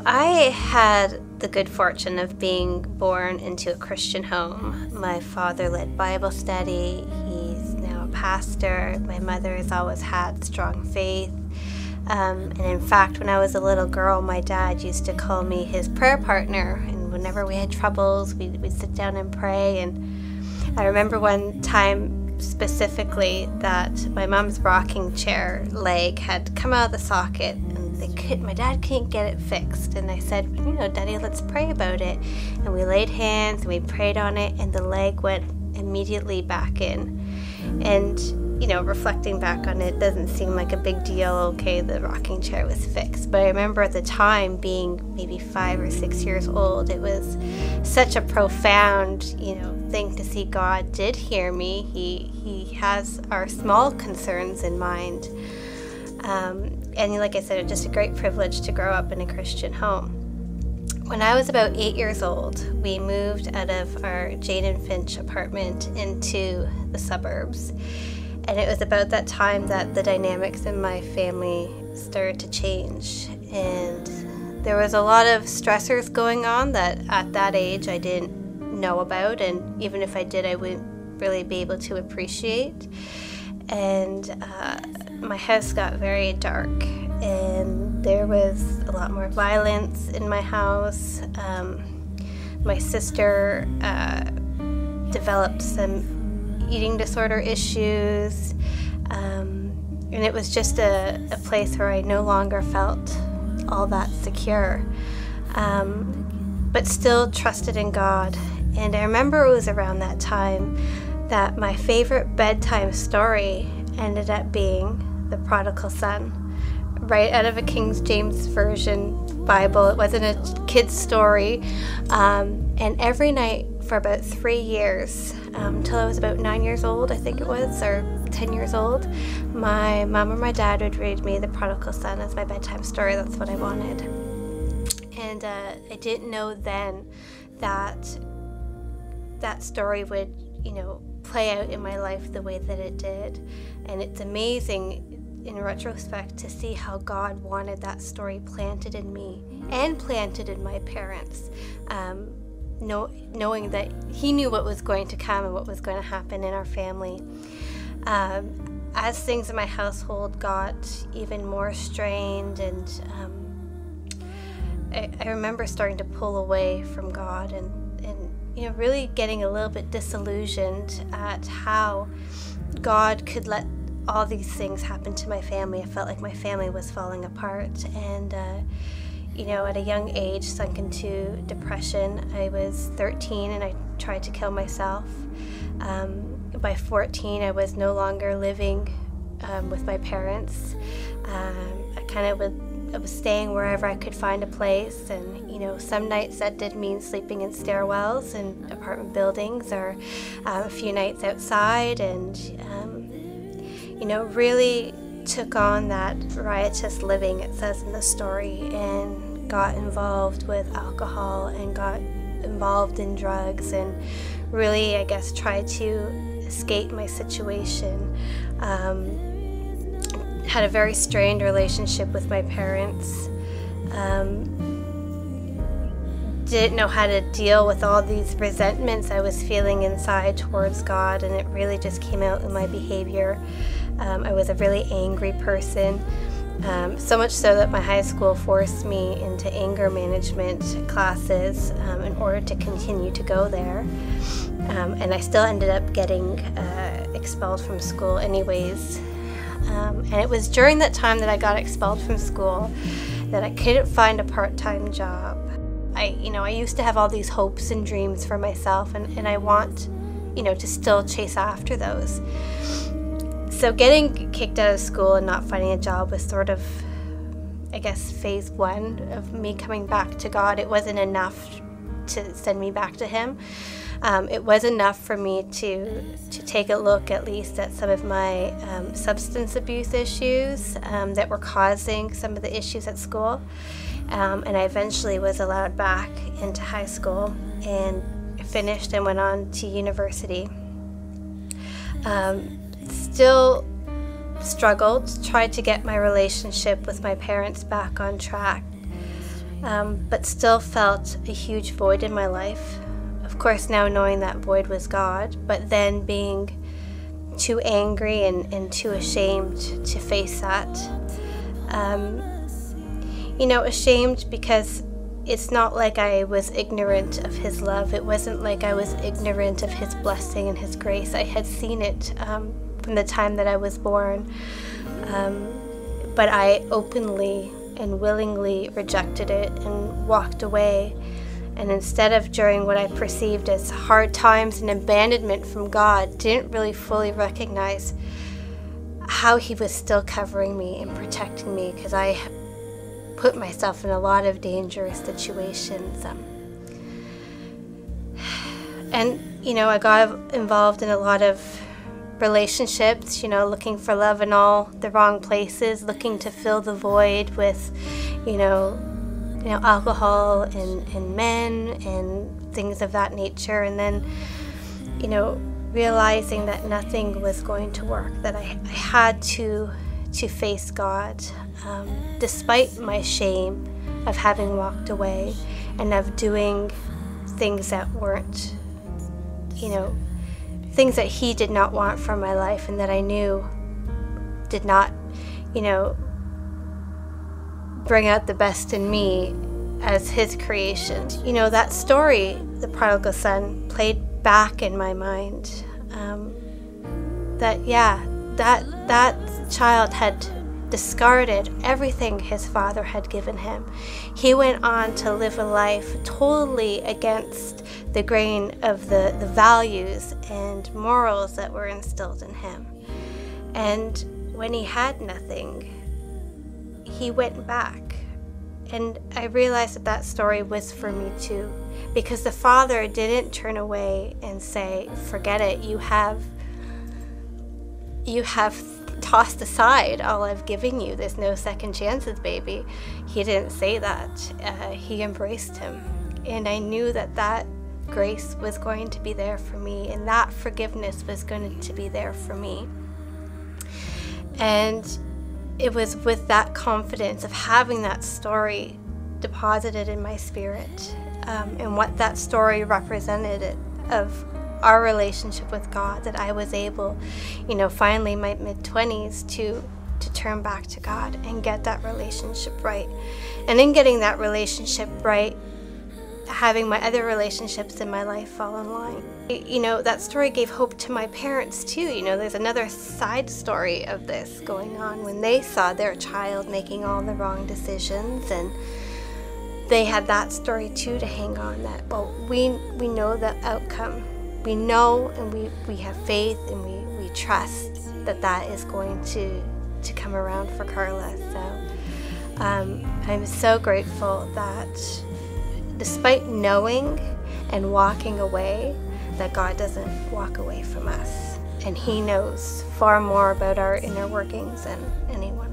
I had the good fortune of being born into a Christian home. My father led Bible study. He's now a pastor. My mother has always had strong faith. And in fact, when I was a little girl, my dad used to call me his prayer partner. And whenever we had troubles, we'd sit down and pray. And I remember one time specifically that my mom's rocking chair leg had come out of the socket, and my dad couldn't get it fixed. And I said, Daddy, let's pray about it. And we laid hands and we prayed on it, and the leg went immediately back in. And reflecting back on it, doesn't seem like a big deal. Okay, the rocking chair was fixed. But I remember at the time, being maybe 5 or 6 years old, it was such a profound, thing to see God did hear me. He has our small concerns in mind. And like I said, it's just a great privilege to grow up in a Christian home. When I was about 8 years old, we moved out of our Jane and Finch apartment into the suburbs. And it was about that time that the dynamics in my family started to change. And there was a lot of stressors going on that at that age I didn't know about. And even if I did, I wouldn't really be able to appreciate. And my house got very dark. And there was a lot more violence in my house. My sister developed some eating disorder issues, and it was just a place where I no longer felt all that secure, but still trusted in God. And I remember it was around that time that my favorite bedtime story ended up being the prodigal son, right out of a King James Version Bible. It wasn't a kid's story, and every night for about 3 years, till I was about 9 years old, I think it was, or 10 years old, my mom or my dad would read me the prodigal son as my bedtime story. That's what I wanted. And I didn't know then that that story would, play out in my life the way that it did. And it's amazing in retrospect to see how God wanted that story planted in me and planted in my parents. Knowing that He knew what was going to come and what was going to happen in our family. As things in my household got even more strained, and I remember starting to pull away from God and really getting a little bit disillusioned at how God could let all these things happen to my family. I felt like my family was falling apart, and at a young age, sunk into depression. I was 13 and I tried to kill myself. By 14, I was no longer living with my parents. I was staying wherever I could find a place, and some nights that did mean sleeping in stairwells in apartment buildings, or a few nights outside, and really took on that riotous living, it says in the story, and got involved with alcohol and got involved in drugs, and really, I guess, tried to escape my situation. Had a very strained relationship with my parents. Didn't know how to deal with all these resentments I was feeling inside towards God, and it really just came out in my behavior. I was a really angry person, so much so that my high school forced me into anger management classes in order to continue to go there. And I still ended up getting expelled from school anyways. And it was during that time that I got expelled from school that I couldn't find a part-time job. I used to have all these hopes and dreams for myself, and I want, to still chase after those. So getting kicked out of school and not finding a job was sort of, I guess, phase one of me coming back to God. It wasn't enough to send me back to Him. It was enough for me to take a look at least at some of my substance abuse issues that were causing some of the issues at school. And I eventually was allowed back into high school and finished and went on to university. Still struggled, tried to get my relationship with my parents back on track. but still felt a huge void in my life. Of course, now knowing that void was God, but then being too angry and too ashamed to face that. Ashamed because it's not like I was ignorant of His love. It wasn't like I was ignorant of His blessing and His grace. I had seen it from the time that I was born, but I openly and willingly rejected it and walked away. And instead of, during what I perceived as hard times and abandonment from God, didn't really fully recognize how He was still covering me and protecting me, because I put myself in a lot of dangerous situations. I got involved in a lot of relationships, looking for love in all the wrong places, looking to fill the void with, alcohol and men and things of that nature. And then, realizing that nothing was going to work, that I had to face God, despite my shame of having walked away and of doing things that weren't, things that He did not want from my life, and that I knew did not, bring out the best in me as His creation. That story, the prodigal son, played back in my mind. That child had discarded everything his father had given him. He went on to live a life totally against the grain of the values and morals that were instilled in him. And when he had nothing, he went back. And I realized that story was for me too, because the father didn't turn away and say, forget it, you have tossed aside all I've given you. There's no second chances, baby. He didn't say that. He embraced him. And I knew that grace was going to be there for me, and that forgiveness was going to be there for me. And it was with that confidence of having that story deposited in my spirit, and what that story represented of our relationship with God, that I was able, finally in my mid-20s to turn back to God and get that relationship right. And in getting that relationship right, having my other relationships in my life fall in line. That story gave hope to my parents too. There's another side story of this going on when they saw their child making all the wrong decisions, and they had that story too to hang on, that, well, we know the outcome. We know, and we have faith, and we trust that is going to come around for Carla. So I'm so grateful that despite knowing and walking away, that God doesn't walk away from us. And He knows far more about our inner workings than anyone.